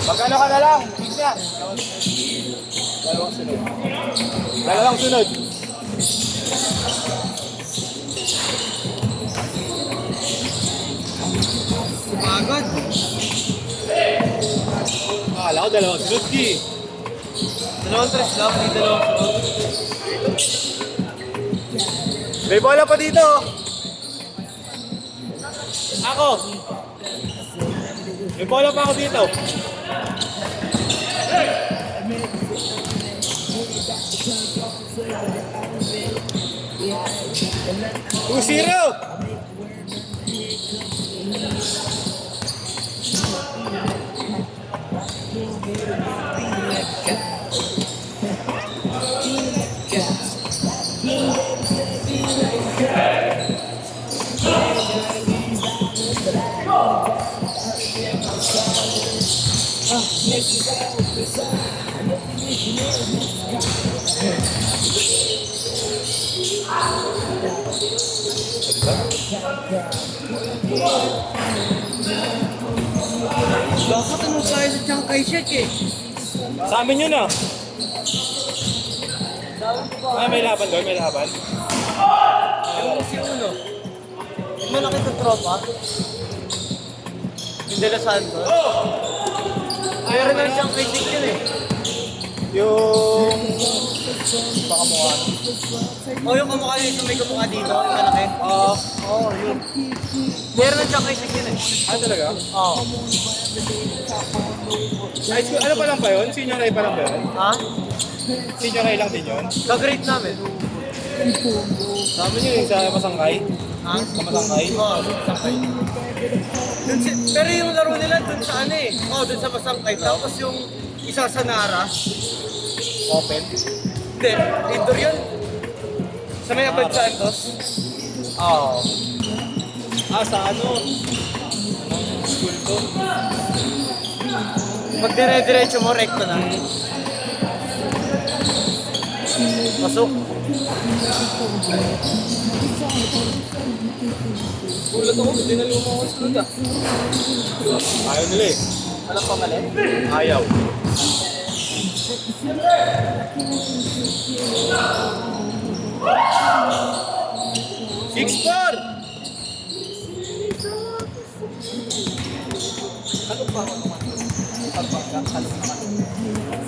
Magkano ka na lang? Fix na. Dalawang sunod. Dalawang sunod. Pagod. Akala ko dalawang sunod, Ki. Dalawang tres lang, hindi dalawang sunod. May bola pa dito. Ako. May bola pa ako dito. 2-0. Dapat ano tayo sa Chiang Kai-shek eh. Sa amin yun ah. May laban doon, may laban. Yung si Uno. Malaki sa tropa. Yung De Los Santos. Meron ng Chiang Kai-shek yun eh. Yung... Baka mukha. O yung kamukha niya yung may kamukha dito, yung malaki. Oo, yun. Meron ng Chiang Kai-shek yun eh. Ah, talaga? Oo. High school, ano pa lang ba yun? Senior high pa lang ba yun? Ha? Senior high lang din yun? Ka-grade namin. Namin yun sa Masangkay. Ha? Sa Masangkay. Oo, Masangkay. Pero yung laro nila dun sa ano eh. Oo, dun sa Masangkay. Tapos yung isa sa Nara. Open. Hindi, indoor yun. Sa may Abad Santos. Oo. Ah, sa ano? Anong school to? Pag dire-diretso mo, recto na. Pasok. Gulat ako, hindi na lumang sunod ah. Ayaw nila eh. Walang pamalit? Ayaw. Six four.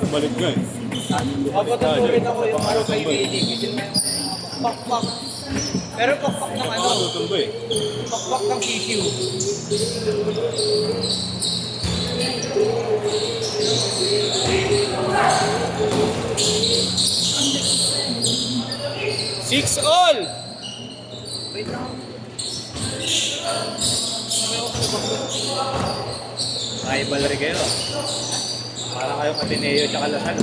Balik nga eh. Papatuturin ako yung araw kay Willie. Kasi may pakpak. Pero pakpak ng ano? Tutumbo eh. Pakpak ng tissue. Six all. Rival rin kayo. Para kayong Ateneo tsaka Lasal.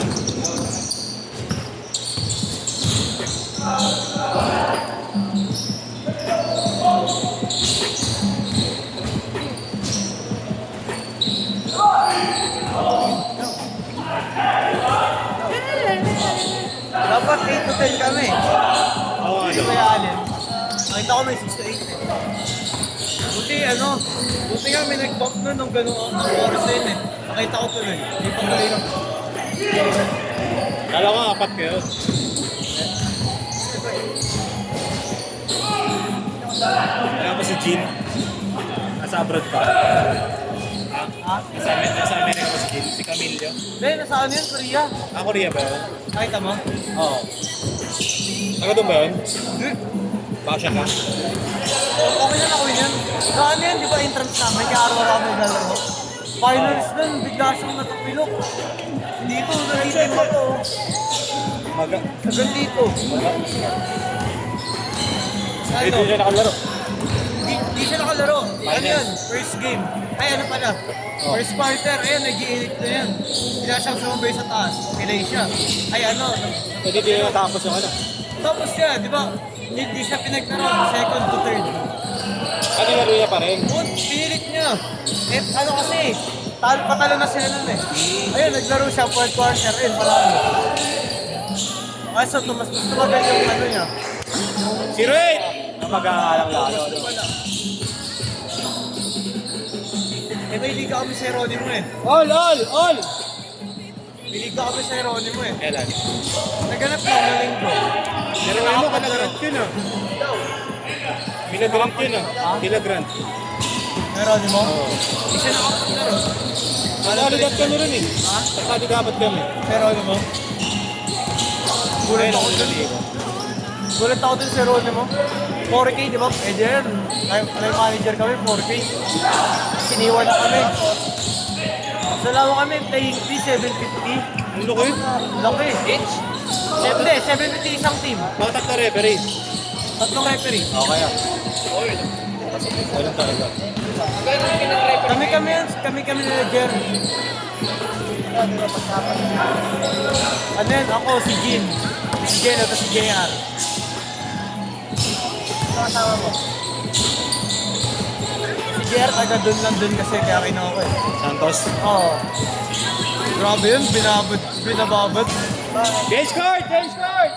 Dapat 8 to 10 kami. Oo, Hindi ano? kaya alin. Nakita ko may 6 to 8 eh. Buti nga may nag-bump nun nung gano'ng oras na yun eh. Nakita ko tuloy. Hindi pa tuloy lang. Kala ko apat kayo. Kaya pa si Jean. Nasa abroad pa. Ha? Nasa Amerika pa si Jean. Si Camilio. Hindi, nasa ano yun? Korea. Ah, Korea ba yun? Nakita mo? Oo. Taga doon ba yun? Bakit ka? Okay na ako yun. Sa ano yun, di ba entrance namin? Kaya araw-araw may lalaro. Finals nun, bigla siyang natapilok. Dito, nalitin mo to. Maga. Hanggang dito. Dito siya nakalaro. Di siya nakalaro. Ano yun? First game. Ay, ano pala? First quarter, ayun, nag-i-init na yan. Bigla siyang sumabay sa taas. Pilay siya. Ay, ano? Hindi din natapos yung ano. Tapos siya, di ba? Hindi siya pinagkaroon. Second to third. Ano yung laro niya pa rin? Pinilit niya. Eh, ano kasi, patalo na sila nun eh. Ayun, naglaro siya, fourth quarter, ayun, parang. Ay, so, mas tumagal yung ano niya. Si Ray! Mag-aalang lalo. Eh, may liga kami sa Heronimo eh. All! May liga kami sa Heronimo eh. Kailan? Naganap lang ng linggo. Pero ngayon mo, kinagrant yun ah. Kinagrant yun ah. Kinagrant. Heronimo? Oo. Isa nakapaglaro. Kasaligat kami rin eh. Ha? Kasaligabat kami. Heronimo? Gulat ako dun eh. Gulat ako dun sa Heronimo. 4K, di ba? Eh, dyan. May manager kami, 4K. Siniwan na kami. Sa lawa kami, paying fee, 750. Ang laki. Laki. Each? Hindi, 750 isang team. Bakit na referee? Tatlong referee. Okay ah. Walang talaga. Kami nila Jerry. Ano yan? Ako, si Jin. Si Jen, at si JR. Si JR, taga dun lang dun kasi kaya kinuha ko eh. Santos. Oo. Grabe yun, binababad. Change card! Change card!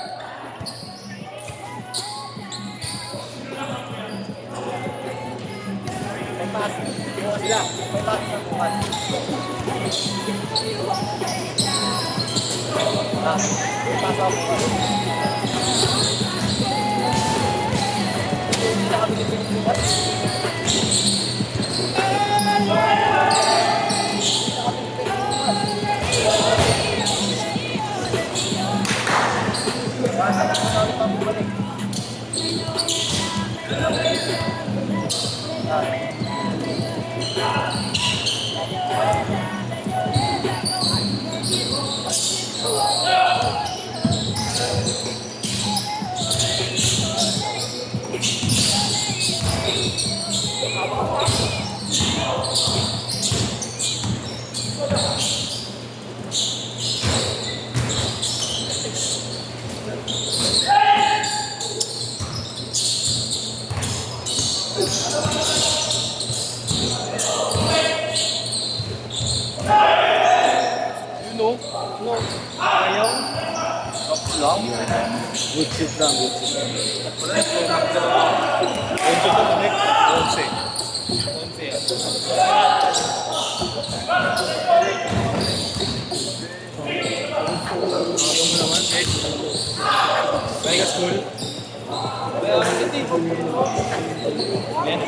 Ayaw. Good shit lang, good shit. Good shit lang, connect. 11. Balik ka school? Yan.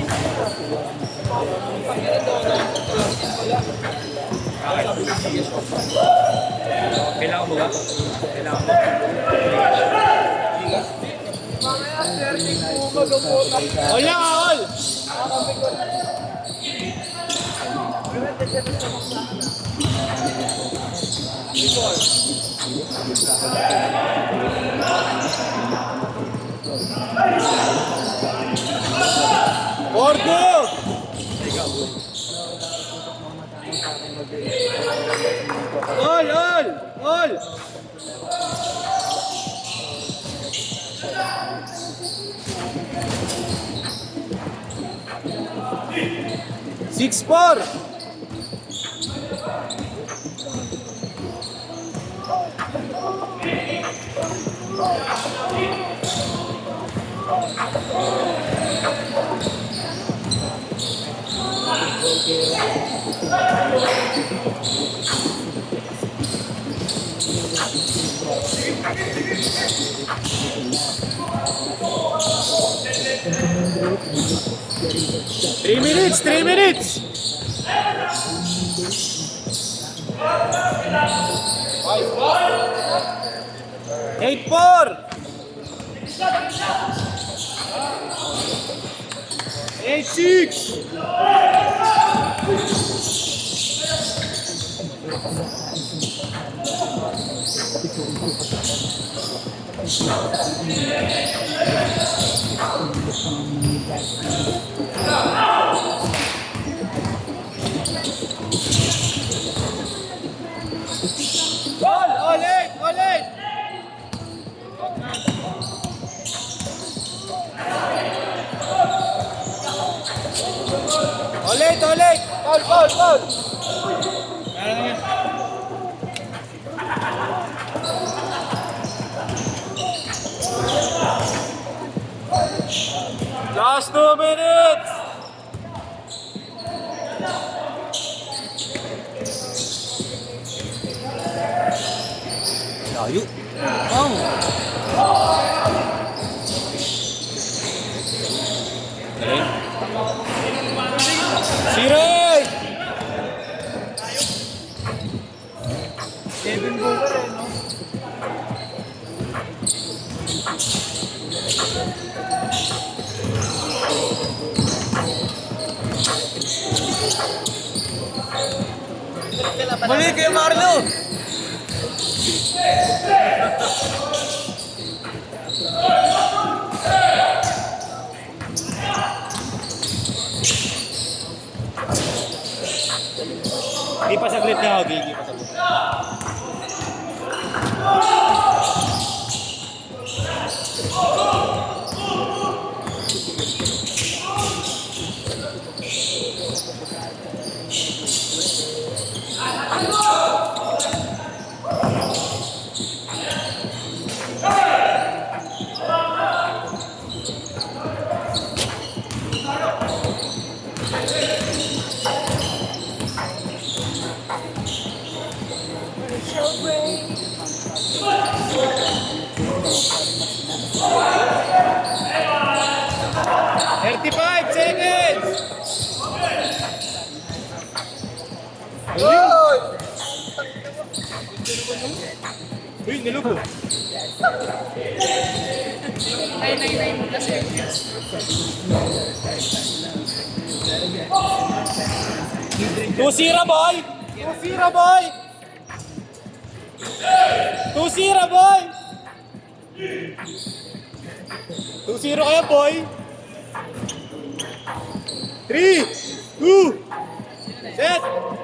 Kailangan mo ba? Kailangan mo? All lang, all! Borgo! All! 6-4! Three minutes! 8-4! 8-6! All eight! Foul! Last 2 minutes! Tayo. Ang. Galing. Siray! Kevin Booker eh, no? Mali kayo, Marlo! Di pa saglit niya ako, Gigi pa saglit. Uy, nilugo. Tusira, boy! Tusira, boy! Tusira, boy! 2-0 kaya, boy! 3, 2, set!